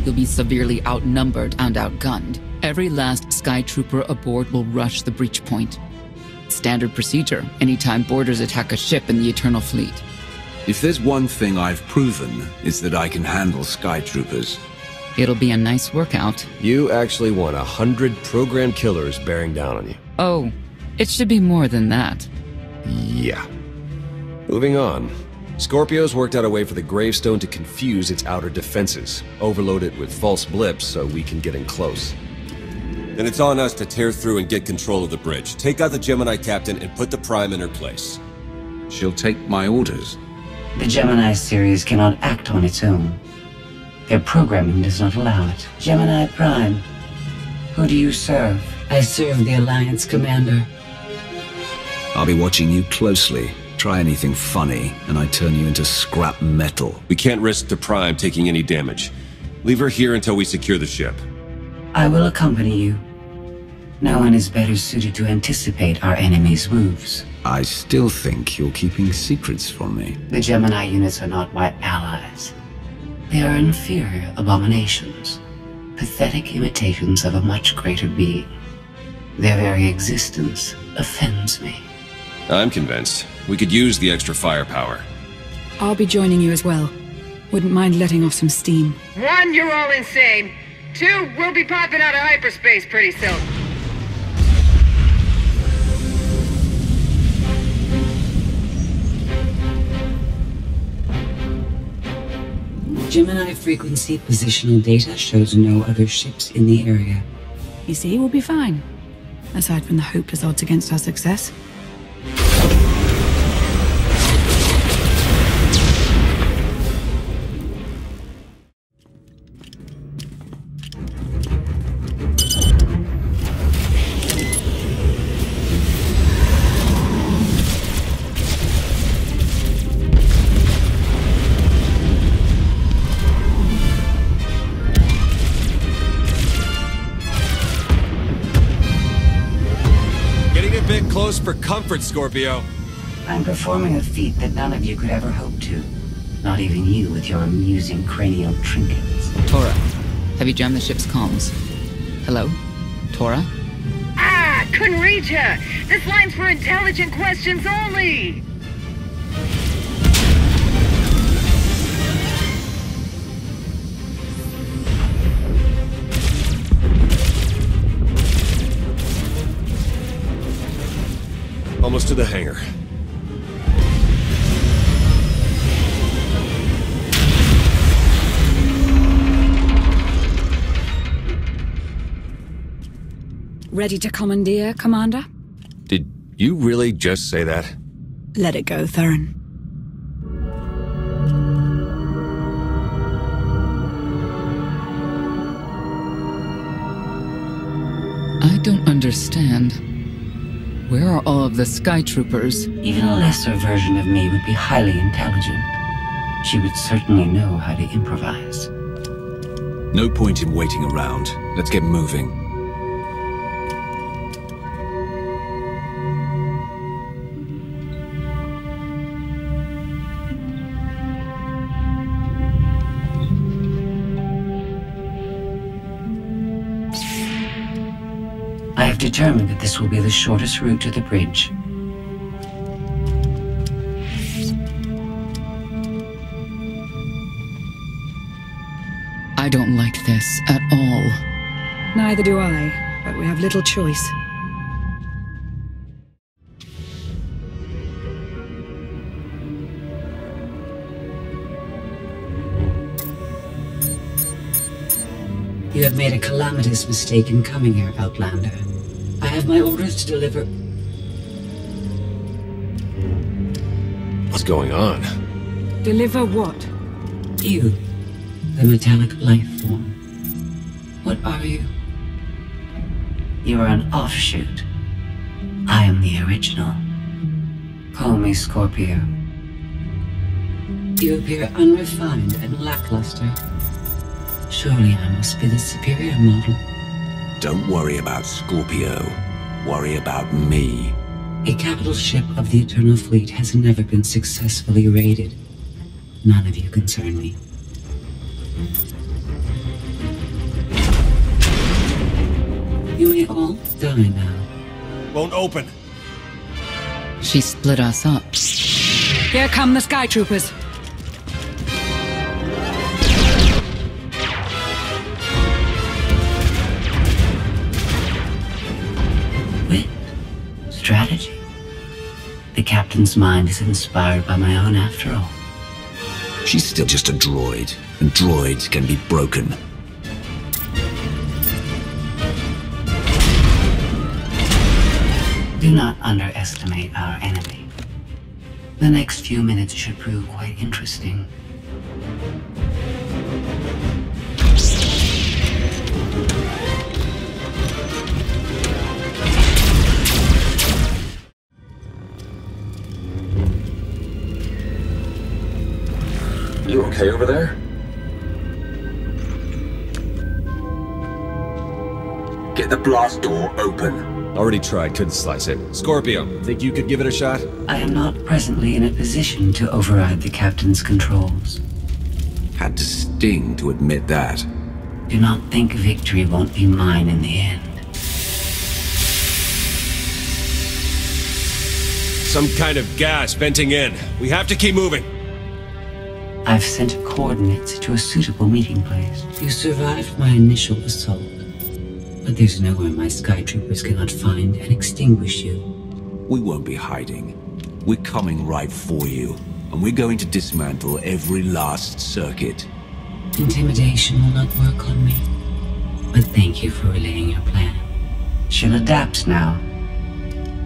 you'll be severely outnumbered and outgunned. Every last Sky Trooper aboard will rush the breach point. Standard procedure, anytime boarders attack a ship in the Eternal Fleet. If there's one thing I've proven, it's that I can handle Sky Troopers. It'll be a nice workout. You actually want 100 programmed killers bearing down on you. Oh, it should be more than that. Yeah. Moving on. Scorpio's worked out a way for the Gravestone to confuse its outer defenses, overload it with false blips so we can get in close. Then it's on us to tear through and get control of the bridge. Take out the Gemini captain and put the Prime in her place. She'll take my orders. The Gemini series cannot act on its own. Their programming does not allow it. Gemini Prime. Who do you serve? I serve the Alliance Commander. I'll be watching you closely. Try anything funny, and I turn you into scrap metal. We can't risk the Prime taking any damage. Leave her here until we secure the ship. I will accompany you. No one is better suited to anticipate our enemy's moves. I still think you're keeping secrets from me. The Gemini units are not my allies. They are inferior abominations. Pathetic imitations of a much greater being. Their very existence offends me. I'm convinced. We could use the extra firepower. I'll be joining you as well. Wouldn't mind letting off some steam. 1, you're all insane. 2, we'll be popping out of hyperspace pretty soon. Gemini frequency positional data shows no other ships in the area. You see, we'll be fine. Aside from the hopeless odds against our success. Close for comfort, Scorpio. I'm performing a feat that none of you could ever hope to. Not even you with your amusing cranial trinkets. Tora, have you jammed the ship's comms? Hello? Tora? Ah, couldn't reach her. This line's for intelligent questions only. Almost to the hangar. Ready to commandeer, Commander? Did you really just say that? Let it go, Theron. I don't understand. Where are all of the Sky Troopers? Even a lesser version of me would be highly intelligent. She would certainly know how to improvise. No point in waiting around. Let's get moving. I have determined that this will be the shortest route to the bridge. I don't like this at all. Neither do I, but we have little choice. You have made a calamitous mistake in coming here, Outlander. I have my orders to deliver... What's going on? Deliver what? You, the metallic life form. What are you? You are an offshoot. I am the original. Call me Scorpio. You appear unrefined and lackluster. Surely I must be the superior model. Don't worry about Scorpio. Worry about me. A capital ship of the Eternal Fleet has never been successfully raided. None of you concern me. we all die now? Won't open. She split us up. Here come the Sky Troopers. Wit. Strategy. The captain's mind is inspired by my own after all. She's still just a droid, and droids can be broken. Do not underestimate our enemy. The next few minutes should prove quite interesting. You okay over there? Get the blast door open. Already tried, couldn't slice it. Scorpio, think you could give it a shot? I am not presently in a position to override the captain's controls. Had to sting to admit that. Do not think victory won't be mine in the end. Some kind of gas venting in. We have to keep moving. I've sent coordinates to a suitable meeting place. You survived my initial assault, but there's nowhere my Sky Troopers cannot find and extinguish you. We won't be hiding. We're coming right for you, and we're going to dismantle every last circuit. Intimidation will not work on me, but thank you for relaying your plan. She'll adapt now.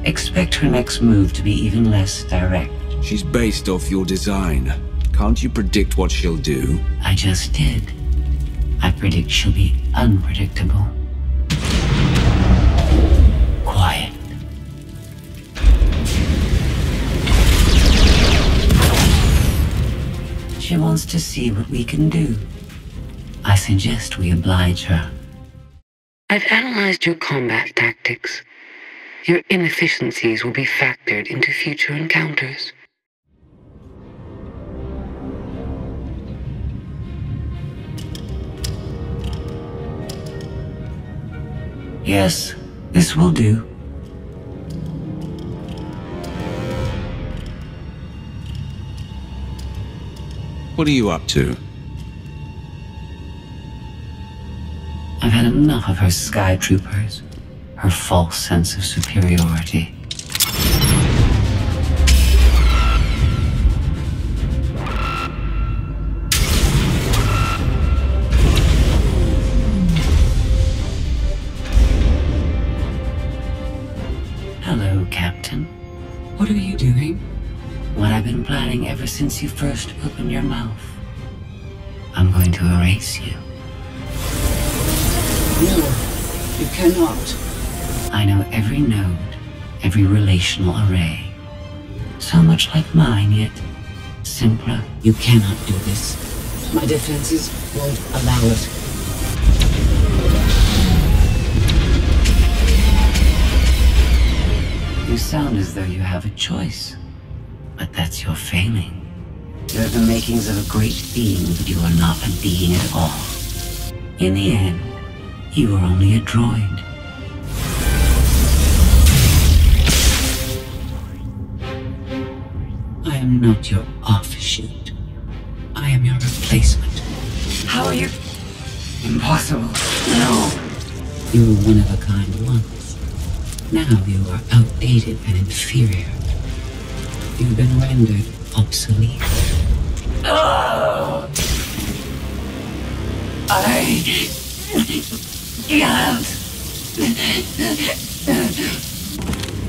Expect her next move to be even less direct. She's based off your design. Can't you predict what she'll do? I just did. I predict she'll be unpredictable. Quiet. She wants to see what we can do. I suggest we oblige her. I've analyzed your combat tactics. Your inefficiencies will be factored into future encounters. Yes, this will do. What are you up to? I've had enough of her Sky Troopers, her false sense of superiority. Hello, Captain. What are you doing? What I've been planning ever since you first opened your mouth. I'm going to erase you. No, you cannot. I know every node, every relational array. So much like mine, yet simpler. You cannot do this. My defenses won't allow it. You sound as though you have a choice, but that's your failing. You're the makings of a great being, but you are not a being at all. In the end, you are only a droid. I am not your offshoot. I am your replacement. How are you? Impossible. No. You were one of a kind once. Now you are outdated and inferior. You've been rendered obsolete. Oh! I can't.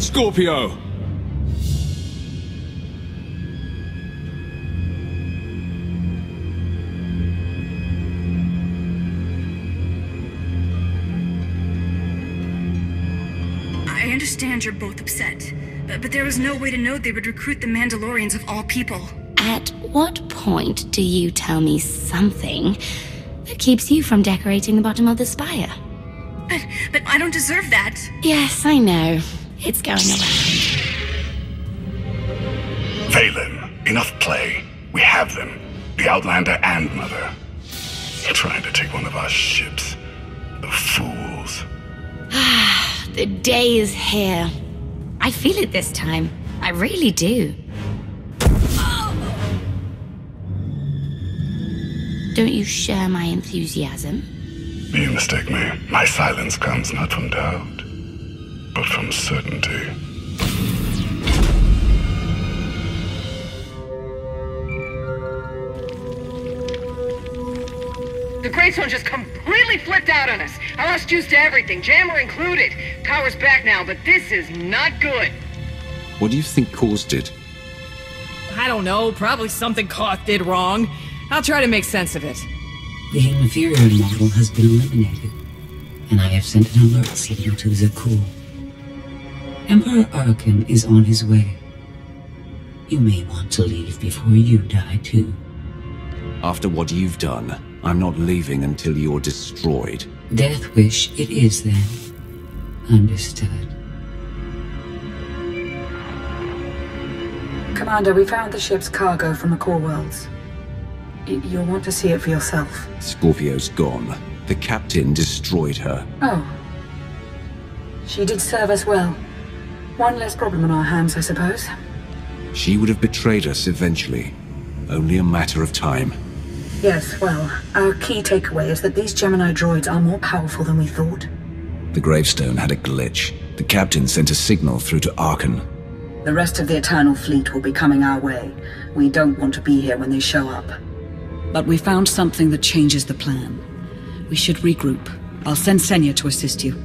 Scorpio! I understand you're both upset, but there was no way to know they would recruit the Mandalorians of all people. At what point do you tell me something that keeps you from decorating the bottom of the spire? But I don't deserve that. Yes, I know. It's going around. Valen, enough play. We have them. The Outlander and Mother. Trying to take one of our ships. The fools. The day is here. I feel it this time. I really do. Don't you share my enthusiasm? You mistake me. My silence comes not from doubt, but from certainty. The Gravestone just completely flipped out on us. I lost juice to everything, jammer included. Power's back now, but this is not good. What do you think caused it? I don't know, probably something Koth did wrong. I'll try to make sense of it. The inferior model has been eliminated, and I have sent an alert signal to Zakuul. Emperor Arcann is on his way. You may want to leave before you die, too. After what you've done, I'm not leaving until you're destroyed. Death wish it is, then. Understood. Commander, we found the ship's cargo from the core worlds. You'll want to see it for yourself. Scorpio's gone. The captain destroyed her. Oh. She did serve us well. One less problem on our hands, I suppose. She would have betrayed us eventually. Only a matter of time. Yes, well, our key takeaway is that these Gemini droids are more powerful than we thought. The Gravestone had a glitch. The captain sent a signal through to Arcann. The rest of the Eternal Fleet will be coming our way. We don't want to be here when they show up. But we found something that changes the plan. We should regroup. I'll send Senya to assist you.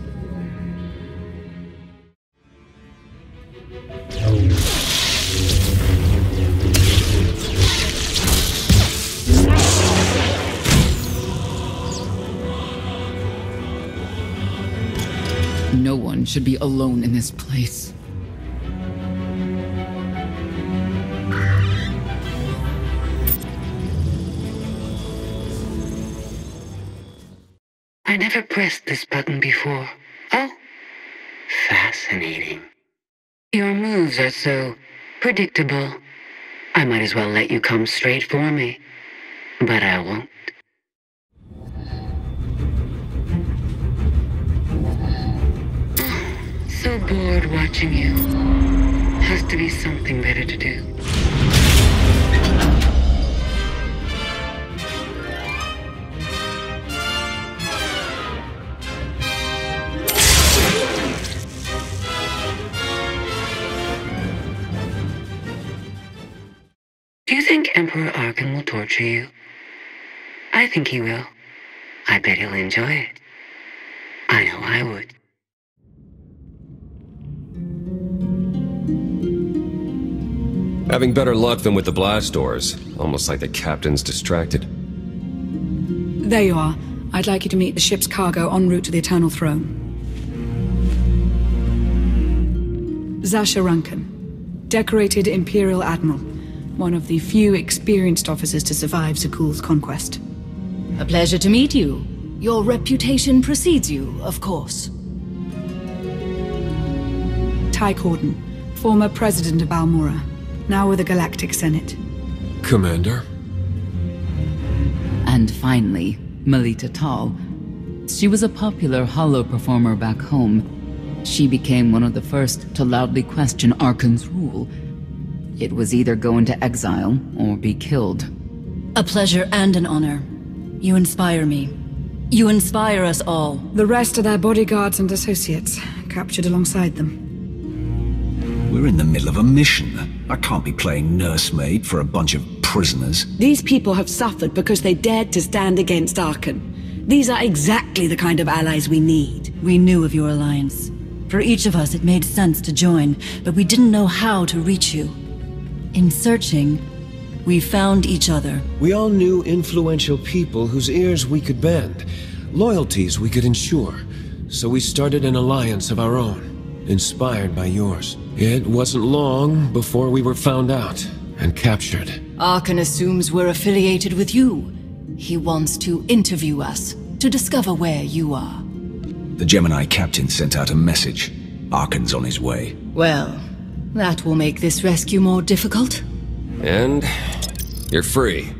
No one should be alone in this place. I never pressed this button before. Oh, fascinating. Your moves are so predictable. I might as well let you come straight for me. But I won't. So bored watching you. Has to be something better to do. Do you think Emperor Arcann will torture you? I think he will. I bet he'll enjoy it. I know I would. Having better luck than with the blast doors. Almost like the captain's distracted. There you are. I'd like you to meet the ship's cargo en route to the Eternal Throne. Zasha Rankin, decorated Imperial Admiral. One of the few experienced officers to survive Zakuul's conquest. A pleasure to meet you. Your reputation precedes you, of course. Ty Corden, former president of Balmora, now with the Galactic Senate. Commander? And finally, Melita Tal. She was a popular holo performer back home. She became one of the first to loudly question Arcann's rule. It was either go into exile or be killed. A pleasure and an honor. You inspire me. You inspire us all. The rest are their bodyguards and associates, captured alongside them. We're in the middle of a mission. I can't be playing nursemaid for a bunch of prisoners. These people have suffered because they dared to stand against Arcann. These are exactly the kind of allies we need. We knew of your alliance. For each of us, it made sense to join, but we didn't know how to reach you. In searching, we found each other. We all knew influential people whose ears we could bend, loyalties we could ensure. So we started an alliance of our own, inspired by yours. It wasn't long before we were found out and captured. Arcann assumes we're affiliated with you. He wants to interview us, to discover where you are. The Gemini captain sent out a message. Arcann's on his way. Well, that will make this rescue more difficult. And you're free.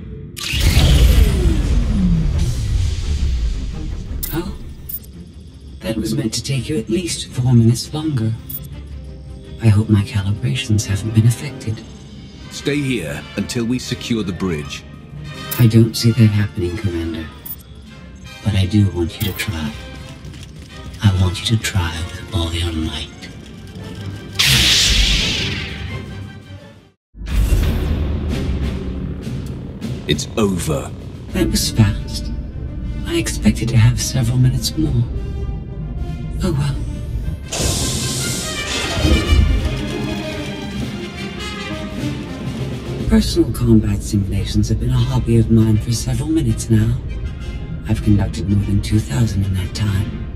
Oh? That was meant to take you at least 4 minutes longer. I hope my calibrations haven't been affected. Stay here until we secure the bridge. I don't see that happening, Commander. But I do want you to try. I want you to try with all your might. It's over. That was fast. I expected to have several minutes more. Oh well. Personal combat simulations have been a hobby of mine for several minutes now. I've conducted more than 2,000 in that time.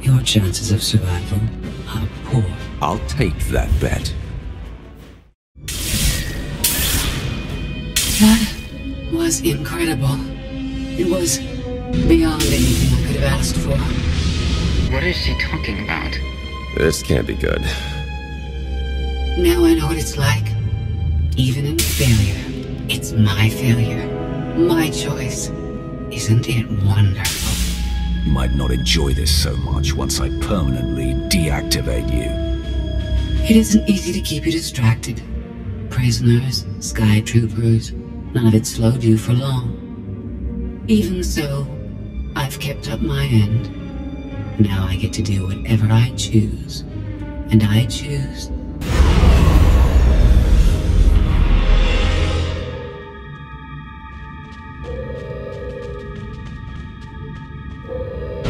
Your chances of survival are poor. I'll take that bet. That was incredible. It was beyond anything I could have asked for. What is she talking about? This can't be good. Now I know what it's like. Even in failure, it's my failure. My choice. Isn't it wonderful? You might not enjoy this so much once I permanently deactivate you. It isn't easy to keep you distracted. Prisoners, sky troopers, none of it slowed you for long. Even so, I've kept up my end. Now I get to do whatever I choose. And I choose...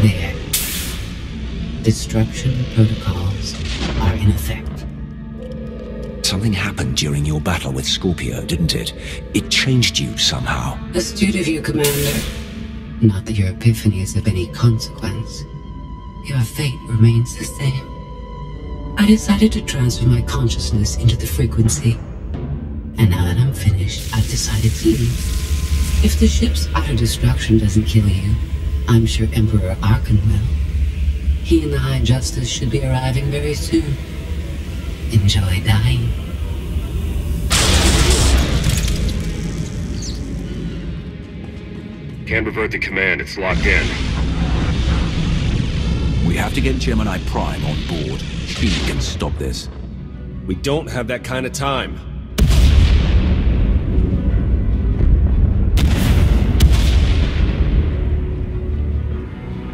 There. Destruction protocols are in effect. Something happened during your battle with Scorpio, didn't it? It changed you somehow. Astute of you, Commander. Not that your epiphany is of any consequence. Your fate remains the same. I decided to transfer my consciousness into the frequency. And now that I'm finished, I've decided to leave. If the ship's utter destruction doesn't kill you, I'm sure Emperor Arcann will. He and the High Justice should be arriving very soon. Enjoy dying. Can't revert the command, it's locked in. We have to get GEMINI Prime on board. She can stop this. We don't have that kind of time.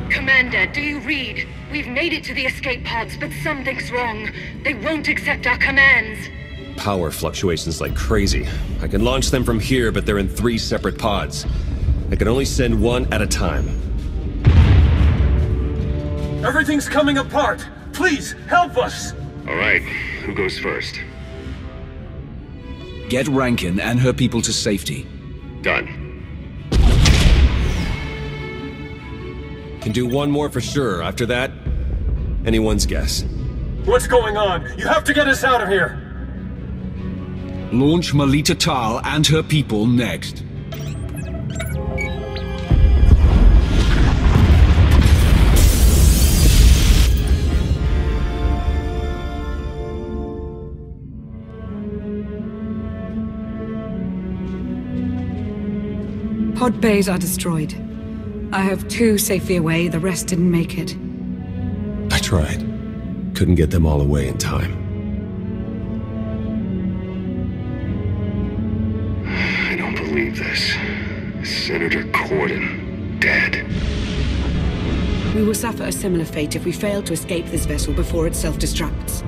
Commander, do you read? We've made it to the escape pods, but something's wrong. They won't accept our commands. Power fluctuations like crazy. I can launch them from here, but they're in 3 separate pods. I can only send one at a time. Everything's coming apart! Please, help us! Alright, who goes first? Get Rankin and her people to safety. Done. Can do one more for sure. After that, anyone's guess. What's going on? You have to get us out of here! Launch Melita Tal and her people next. Pod bays are destroyed. I have 2 safely away, the rest didn't make it. I tried. Couldn't get them all away in time. I don't believe this. Senator Corden, dead. We will suffer a similar fate if we fail to escape this vessel before it self-destructs.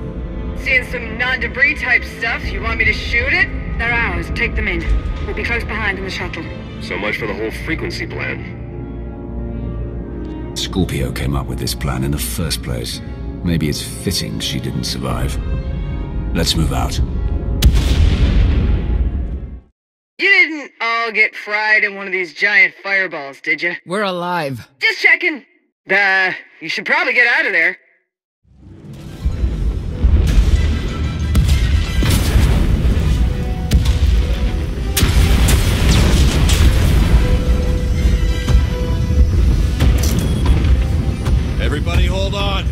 Seeing some non-debris type stuff, you want me to shoot it? They're ours. Take them in. We'll be close behind in the shuttle. So much for the whole frequency plan. Scorpio came up with this plan in the first place. Maybe it's fitting she didn't survive. Let's move out. You didn't all get fried in one of these giant fireballs, did you? We're alive. Just checking. You should probably get out of there. Everybody hold on.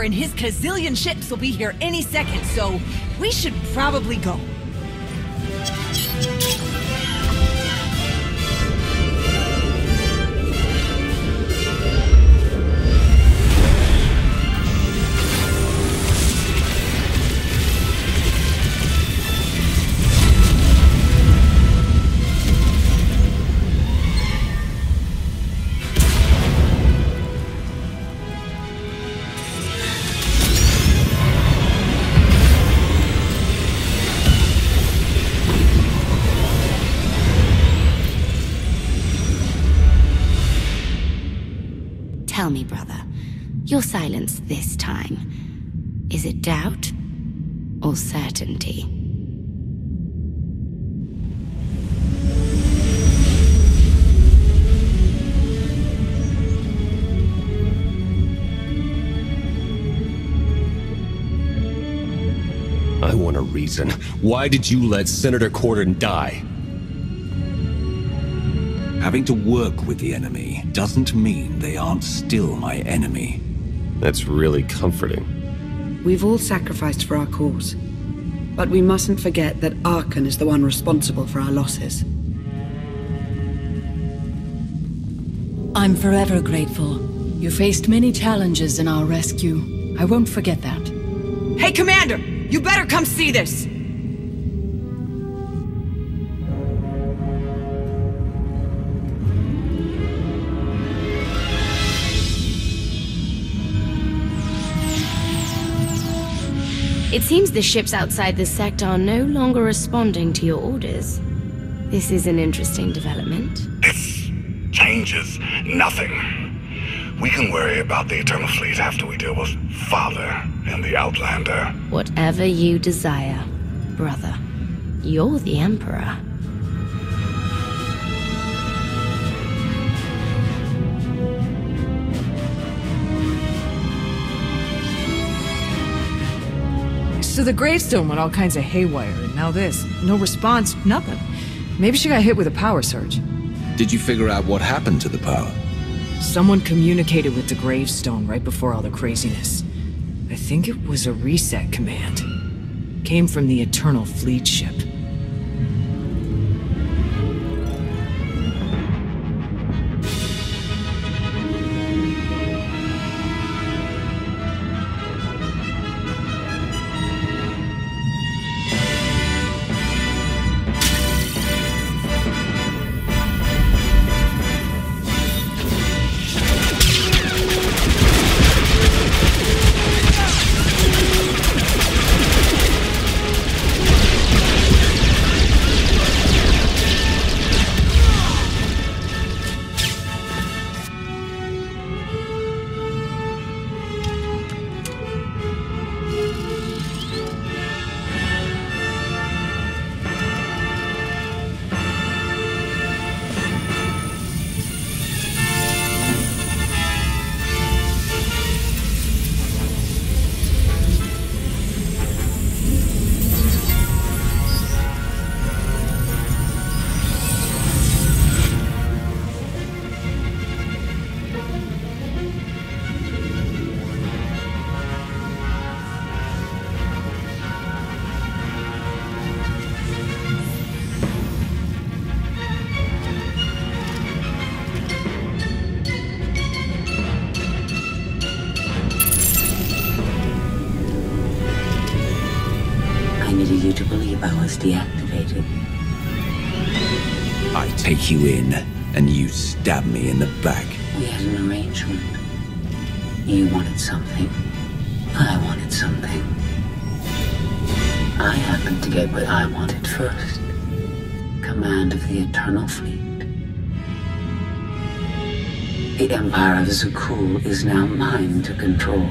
and his gazillion ships will be here any second, so we should probably go. Tell me, brother, your silence this time, is it doubt or certainty? I want a reason. Why did you let Senator Corden die? Having to work with the enemy doesn't mean they aren't still my enemy. That's really comforting. We've all sacrificed for our cause. But we mustn't forget that Arcann is the one responsible for our losses. I'm forever grateful. You faced many challenges in our rescue. I won't forget that. Hey, Commander! You better come see this! It seems the ships outside this sector are no longer responding to your orders. This is an interesting development. This changes nothing. We can worry about the Eternal Fleet after we deal with Father and the Outlander. Whatever you desire, brother. You're the Emperor. So the Gravestone went all kinds of haywire, and now this. No response, nothing. Maybe she got hit with a power surge. Did you figure out what happened to the power? Someone communicated with the Gravestone right before all the craziness. I think it was a reset command. Came from the Eternal Fleet ship. You to believe I was deactivated. I take you in, and you stab me in the back. We had an arrangement. You wanted something. I wanted something. I happened to get what I wanted first. Command of the Eternal Fleet. The Empire of Zakul is now mine to control.